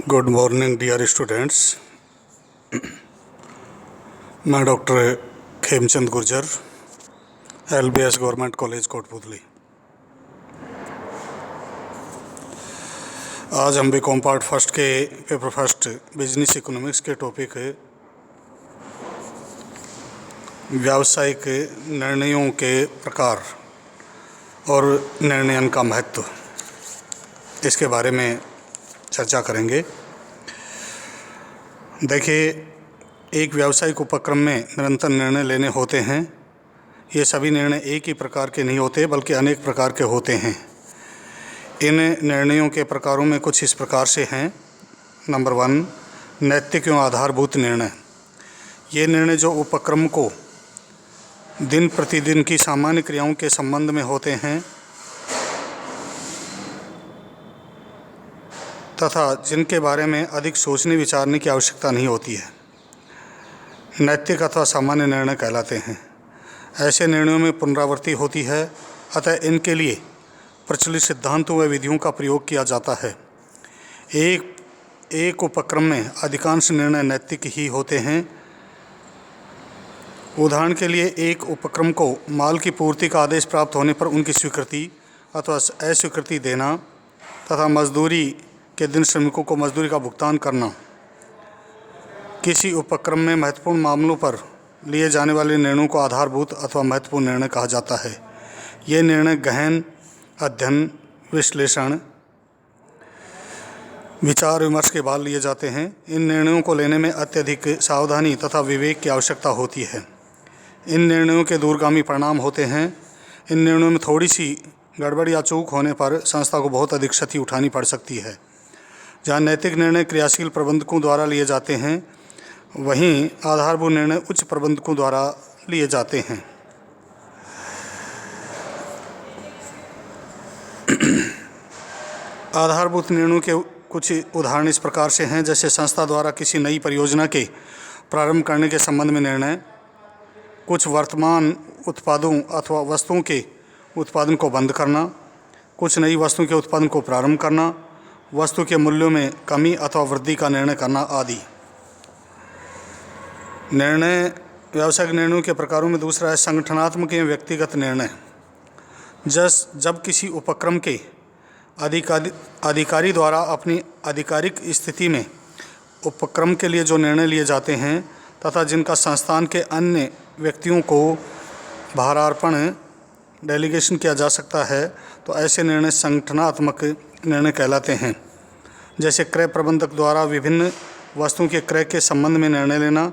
Good morning dear students. मैं doctor Khemchand Gurjar, LBS government college Kotputli. आज हम बीकॉम पार्ट फर्स्ट के पेपर फर्स्ट बिजनेस इकोनॉमिक्स के टॉपिक व्यावसायिक निर्णयों के प्रकार और निर्णयन का महत्व, इसके बारे में चर्चा करेंगे। देखिए, एक व्यावसायिक उपक्रम में निरंतर निर्णय लेने होते हैं। ये सभी निर्णय एक ही प्रकार के नहीं होते बल्कि अनेक प्रकार के होते हैं। इन निर्णयों के प्रकारों में कुछ इस प्रकार से हैं। नंबर 1, नैतिक एवं आधारभूत निर्णय। ये निर्णय जो उपक्रम को दिन प्रतिदिन की सामान्य क्रियाओं के संबंध में होते हैं तथा जिनके बारे में अधिक सोचने विचारने की आवश्यकता नहीं होती है, नैतिक अथवा सामान्य निर्णय कहलाते हैं। ऐसे निर्णयों में पुनरावृत्ति होती है, अतः इनके लिए प्रचलित सिद्धांतों व विधियों का प्रयोग किया जाता है। एक उपक्रम में अधिकांश निर्णय नैतिक ही होते हैं। उदाहरण के लिए, एक उपक्रम को माल की पूर्ति का आदेश प्राप्त होने पर उनकी स्वीकृति अथवा अस्वीकृति देना तथा मजदूरी के दिन श्रमिकों को मजदूरी का भुगतान करना किसी उपक्रम में महत्वपूर्ण मामलों पर लिए जाने वाले निर्णयों को आधारभूत अथवा महत्वपूर्ण निर्णय कहा जाता है। ये निर्णय गहन अध्ययन, विश्लेषण, विचार विमर्श के बाद लिए जाते हैं। इन निर्णयों को लेने में अत्यधिक सावधानी तथा विवेक की आवश्यकता होती है। इन निर्णयों के दूरगामी परिणाम होते हैं। इन निर्णयों में थोड़ी सी गड़बड़ या चूक होने पर संस्था को बहुत अधिक क्षति उठानी पड़ सकती है। जहाँ नैतिक निर्णय क्रियाशील प्रबंधकों द्वारा लिए जाते हैं, वहीं आधारभूत निर्णय उच्च प्रबंधकों द्वारा लिए जाते हैं। आधारभूत निर्णयों के कुछ उदाहरण इस प्रकार से हैं, जैसे संस्था द्वारा किसी नई परियोजना के प्रारंभ करने के संबंध में निर्णय, कुछ वर्तमान उत्पादों अथवा वस्तुओं के उत्पादन को बंद करना, कुछ नई वस्तुओं के उत्पादन को प्रारंभ करना, वस्तु के मूल्यों में कमी अथवा वृद्धि का निर्णय करना आदि। व्यावसायिक निर्णयों के प्रकारों में दूसरा है संगठनात्मक एवं व्यक्तिगत निर्णय। जब किसी उपक्रम के अधिकारी द्वारा अपनी आधिकारिक स्थिति में उपक्रम के लिए जो निर्णय लिए जाते हैं तथा जिनका संस्थान के अन्य व्यक्तियों को भारार्पण डेलीगेशन किया जा सकता है, तो ऐसे निर्णय संगठनात्मक निर्णय कहलाते हैं। जैसे क्रय प्रबंधक द्वारा विभिन्न वस्तुओं के क्रय के संबंध में निर्णय लेना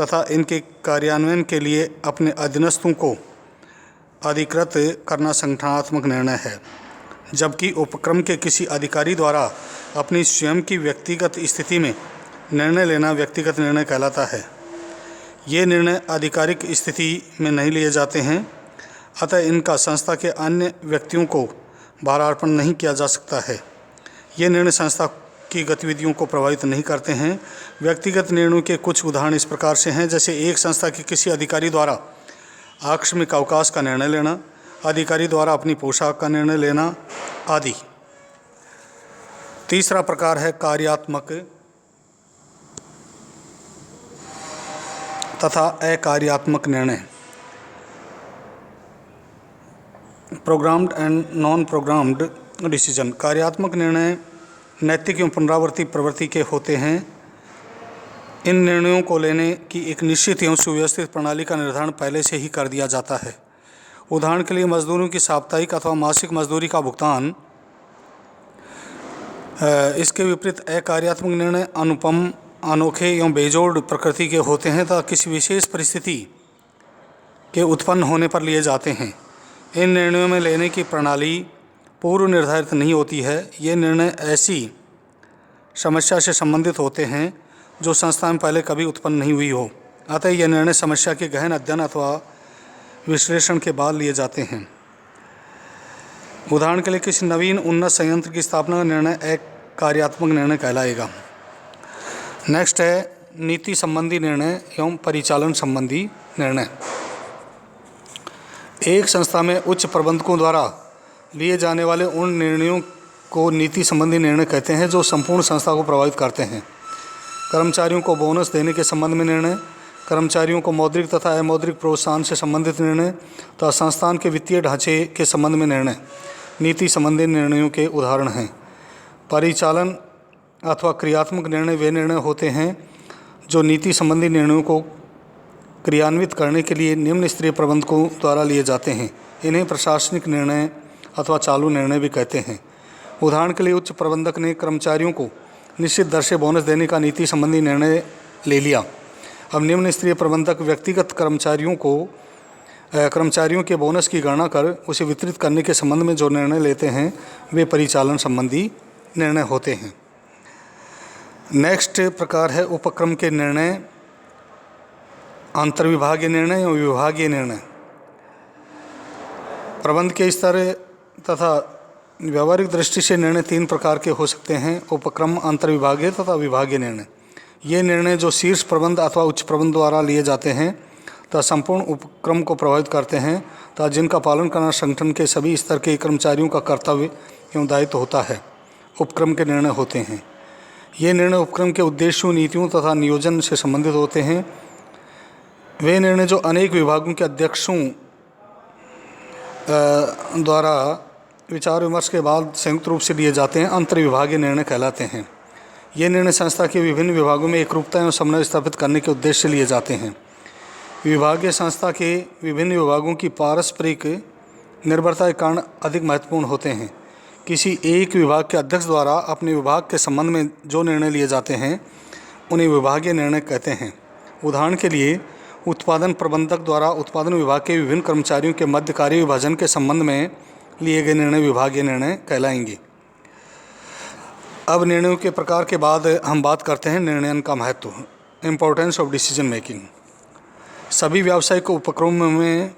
तथा इनके कार्यान्वयन के लिए अपने अधीनस्थों को अधिकृत करना संगठनात्मक निर्णय है। जबकि उपक्रम के किसी अधिकारी द्वारा अपनी स्वयं की व्यक्तिगत स्थिति में निर्णय लेना व्यक्तिगत निर्णय कहलाता है। ये निर्णय आधिकारिक स्थिति में नहीं लिए जाते हैं, अतः इनका संस्था के अन्य व्यक्तियों को भारार्पण नहीं किया जा सकता है। ये निर्णय संस्था की गतिविधियों को प्रभावित नहीं करते हैं। व्यक्तिगत निर्णयों के कुछ उदाहरण इस प्रकार से हैं, जैसे एक संस्था के किसी अधिकारी द्वारा आकस्मिक अवकाश का निर्णय लेना, अधिकारी द्वारा अपनी पोशाक का निर्णय लेना आदि। तीसरा प्रकार है कार्यात्मक तथा अकार्यात्मक निर्णय, programmed and non programmed decision. कार्यात्मक निर्णय नैतिक एवं पुनरावृत्ति प्रवृत्ति के होते हैं। इन निर्णयों को लेने की एक निश्चित एवं सुव्यवस्थित प्रणाली का निर्धारण पहले से ही कर दिया जाता है। उदाहरण के लिए, मजदूरों की साप्ताहिक अथवा मासिक मजदूरी का भुगतान। इसके विपरीत अकार्यात्मक निर्णय अनुपम, अनोखे एवं बेजोड़ प्रकृति के होते हैं तथा किसी विशेष परिस्थिति के उत्पन्न होने पर लिए जाते हैं। इन निर्णयों में लेने की प्रणाली पूर्व निर्धारित नहीं होती है। ये निर्णय ऐसी समस्या से संबंधित होते हैं जो संस्था में पहले कभी उत्पन्न नहीं हुई हो, अतः यह निर्णय समस्या के गहन अध्ययन अथवा विश्लेषण के बाद लिए जाते हैं। उदाहरण के लिए, किसी नवीन उन्नत संयंत्र की स्थापना का निर्णय एक कार्यात्मक निर्णय कहलाएगा। नेक्स्ट है नीति संबंधी निर्णय एवं परिचालन संबंधी निर्णय। एक संस्था में उच्च प्रबंधकों द्वारा लिए जाने वाले उन निर्णयों को नीति संबंधी निर्णय कहते हैं जो संपूर्ण संस्था को प्रभावित करते हैं। कर्मचारियों को बोनस देने के संबंध में निर्णय, कर्मचारियों को मौद्रिक तथा अमौद्रिक प्रोत्साहन से संबंधित निर्णय तथा संस्थान के वित्तीय ढांचे के संबंध में निर्णय नीति संबंधी निर्णयों के उदाहरण हैं। परिचालन अथवा क्रियात्मक निर्णय वे निर्णय होते हैं जो नीति संबंधी निर्णयों को क्रियान्वित करने के लिए निम्न स्तरीय प्रबंधकों द्वारा लिए जाते हैं। इन्हें प्रशासनिक निर्णय अथवा चालू निर्णय भी कहते हैं। उदाहरण के लिए उच्च प्रबंधक ने कर्मचारियों को निश्चित दर से बोनस देने का नीति संबंधी निर्णय ले लिया। अब निम्न स्तरीय प्रबंधक व्यक्तिगत कर्मचारियों के बोनस की गणना कर उसे वितरित करने के संबंध में जो निर्णय लेते हैं वे परिचालन संबंधी निर्णय होते हैं। नेक्स्ट प्रकार है उपक्रम के निर्णय, अंतर्विभागीय निर्णय और विभागीय निर्णय। प्रबंध के स्तर तथा व्यावहारिक दृष्टि से निर्णय 3 प्रकार के हो सकते हैं: उपक्रम, अंतर्विभागीय तथा विभागीय निर्णय। ये निर्णय जो शीर्ष प्रबंध अथवा उच्च प्रबंध द्वारा लिए जाते हैं तथा संपूर्ण उपक्रम को प्रभावित करते हैं तथा जिनका पालन करना संगठन के सभी स्तर के कर्मचारियों का कर्तव्य एवं दायित्व होता है, उपक्रम के निर्णय होते हैं। ये निर्णय उपक्रम के उद्देश्यों, नीतियों तथा नियोजन से संबंधित होते हैं। वे निर्णय जो अनेक विभागों के अध्यक्षों द्वारा विचार विमर्श के बाद संयुक्त रूप से लिए जाते हैं, अंतर्विभागीय निर्णय कहलाते हैं। ये निर्णय संस्था के विभिन्न विभागों में एकरूपता एवं समन्वय स्थापित करने के उद्देश्य से लिए जाते हैं। विभागीय संस्था के विभिन्न विभागों की पारस्परिक निर्भरता के कारण अधिक महत्वपूर्ण होते हैं। किसी एक विभाग के अध्यक्ष द्वारा अपने विभाग के संबंध में जो निर्णय लिए जाते हैं उन्हें विभागीय निर्णय कहते हैं। उदाहरण के लिए उत्पादन प्रबंधक द्वारा उत्पादन विभाग के विभिन्न कर्मचारियों के मध्य कार्य विभाजन के संबंध में लिए गए निर्णय विभागीय निर्णय कहलाएंगे। अब निर्णयों के प्रकार के बाद हम बात करते हैं निर्णयन का महत्व, इम्पोर्टेंस ऑफ डिसीजन मेकिंग। सभी व्यावसायिक उपक्रमों में,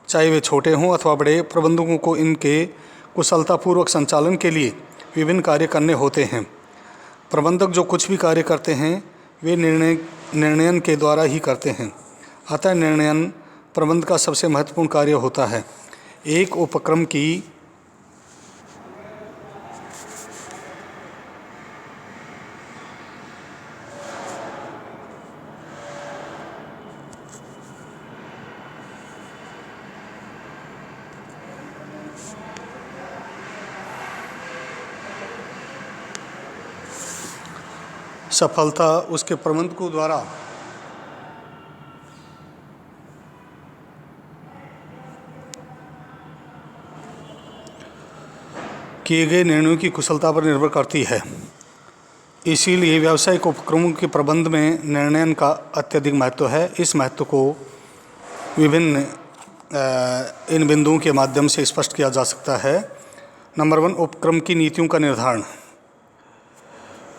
चाहे वे छोटे हों अथवा बड़े, प्रबंधकों को इनके कुशलतापूर्वक संचालन के लिए विभिन्न कार्य करने होते हैं। प्रबंधक जो कुछ भी कार्य करते हैं वे निर्णयन के द्वारा ही करते हैं। अतः निर्णयन प्रबंध का सबसे महत्वपूर्ण कार्य होता है। एक उपक्रम की सफलता उसके प्रबंधकों द्वारा किए गए निर्णयों की कुशलता पर निर्भर करती है। इसीलिए व्यावसायिक उपक्रमों के प्रबंध में निर्णयन का अत्यधिक महत्व है। इस महत्व को विभिन्न इन बिंदुओं के माध्यम से स्पष्ट किया जा सकता है। नंबर 1, उपक्रम की नीतियों का निर्धारण।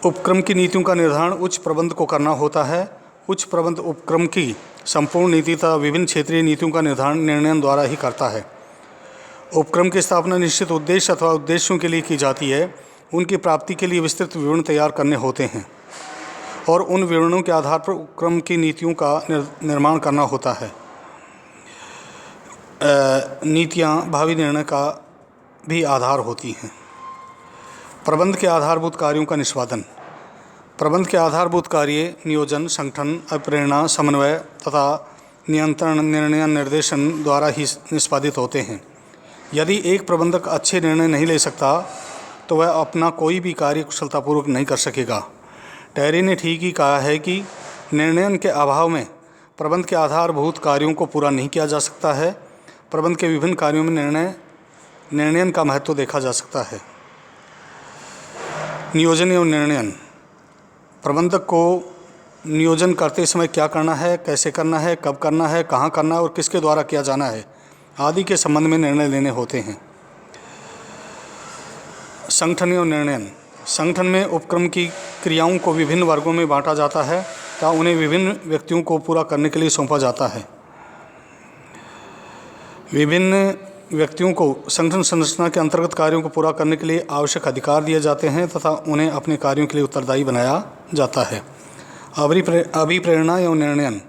उपक्रम की नीतियों का निर्धारण उच्च प्रबंध को करना होता है। उच्च प्रबंध उपक्रम की संपूर्ण नीति तथा विभिन्न क्षेत्रीय नीतियों का निर्धारण निर्णयन द्वारा ही करता है। उपक्रम की स्थापना निश्चित उद्देश्य अथवा उद्देश्यों के लिए की जाती है। उनकी प्राप्ति के लिए विस्तृत विवरण तैयार करने होते हैं और उन विवरणों के आधार पर उपक्रम की नीतियों का निर्माण करना होता है। नीतियाँ भावी निर्णय का भी आधार होती हैं। प्रबंध के आधारभूत कार्यों का निष्पादन। प्रबंध के आधारभूत कार्य नियोजन, संगठन, अभिप्रेरणा, समन्वय तथा नियंत्रण, निर्णय, निर्देशन द्वारा ही निष्पादित होते हैं। यदि एक प्रबंधक अच्छे निर्णय नहीं ले सकता तो वह अपना कोई भी कार्य कुशलतापूर्वक नहीं कर सकेगा। टैरी ने ठीक ही कहा है कि निर्णयन के अभाव में प्रबंध के आधारभूत कार्यों को पूरा नहीं किया जा सकता है। प्रबंध के विभिन्न कार्यों में निर्णयन का महत्व देखा जा सकता है। नियोजन एवं निर्णयन। प्रबंधक को नियोजन करते समय क्या करना है, कैसे करना है, कब करना है, कहाँ करना है और किसके द्वारा किया जाना है आदि के संबंध में निर्णय लेने होते हैं। संगठन एवं निर्णयन। संगठन में उपक्रम की क्रियाओं को विभिन्न वर्गों में बांटा जाता है तथा उन्हें विभिन्न व्यक्तियों को पूरा करने के लिए सौंपा जाता है। विभिन्न व्यक्तियों को संगठन संरचना के अंतर्गत कार्यों को पूरा करने के लिए आवश्यक अधिकार दिए जाते हैं तथा उन्हें अपने कार्यों के लिए उत्तरदायी बनाया जाता है। अभिप्रेरणा एवं निर्णयन।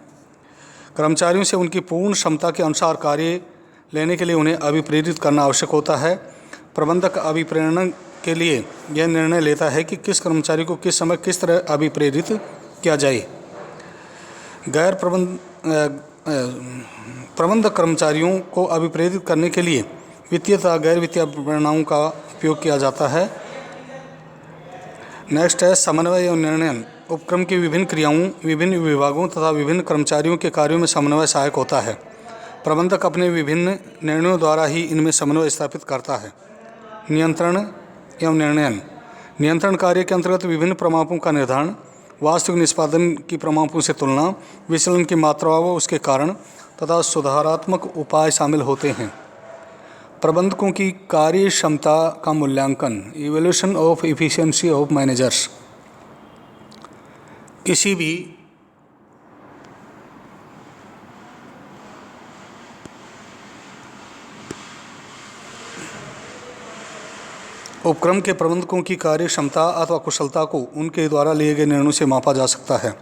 कर्मचारियों से उनकी पूर्ण क्षमता के अनुसार कार्य लेने के लिए उन्हें अभिप्रेरित करना आवश्यक होता है। प्रबंधक के लिए यह निर्णय लेता है कि किस कर्मचारी को किस समय किस तरह अभिप्रेरित किया जाए। गैर प्रबंधक कर्मचारियों को अभिप्रेरित करने के लिए वित्तीय तथा गैर वित्तीय प्रेरणाओं का उपयोग किया जाता है। नेक्स्ट है समन्वय एवं निर्णय। उपक्रम की विभिन्न क्रियाओं, विभिन्न विभागों तथा विभिन्न कर्मचारियों के कार्यों में समन्वय सहायक होता है। प्रबंधक अपने विभिन्न निर्णयों द्वारा ही इनमें समन्वय स्थापित करता है। नियंत्रण एवं निर्णय। नियंत्रण कार्य के अंतर्गत विभिन्न प्रमापों का निर्धारण, वास्तविक निष्पादन की प्रमापों से तुलना, विचलन की मात्रा व उसके कारण तथा सुधारात्मक उपाय शामिल होते हैं। प्रबंधकों की कार्य क्षमता का मूल्यांकन, evaluation of efficiency of managers. किसी भी उपक्रम के प्रबंधकों की कार्य क्षमता अथवा कुशलता को उनके द्वारा लिए गए निर्णयों से मापा जा सकता है।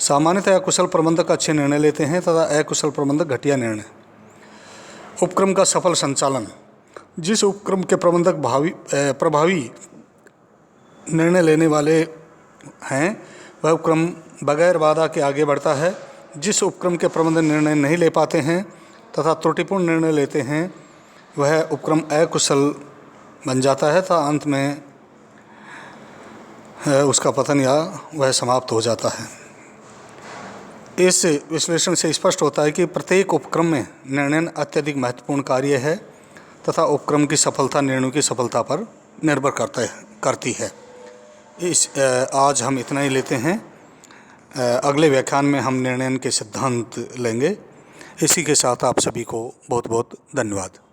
सामान्यतः कुशल प्रबंधक अच्छे निर्णय लेते हैं तथा अकुशल प्रबंधक घटिया निर्णय। उपक्रम का सफल संचालन। जिस उपक्रम के प्रबंधक प्रभावी निर्णय लेने वाले हैं वह उपक्रम बगैर बाधा के आगे बढ़ता है। जिस उपक्रम के प्रबंधक निर्णय नहीं ले पाते हैं तथा त्रुटिपूर्ण निर्णय लेते हैं वह उपक्रम अकुशल बन जाता है तथा अंत में उसका पतन या वह समाप्त हो जाता है। इस विश्लेषण से स्पष्ट होता है कि प्रत्येक उपक्रम में निर्णय अत्यधिक महत्वपूर्ण कार्य है तथा उपक्रम की सफलता निर्णयों की सफलता पर निर्भर करती है। आज हम इतना ही लेते हैं। अगले व्याख्यान में हम निर्णय के सिद्धांत लेंगे। इसी के साथ आप सभी को बहुत बहुत धन्यवाद।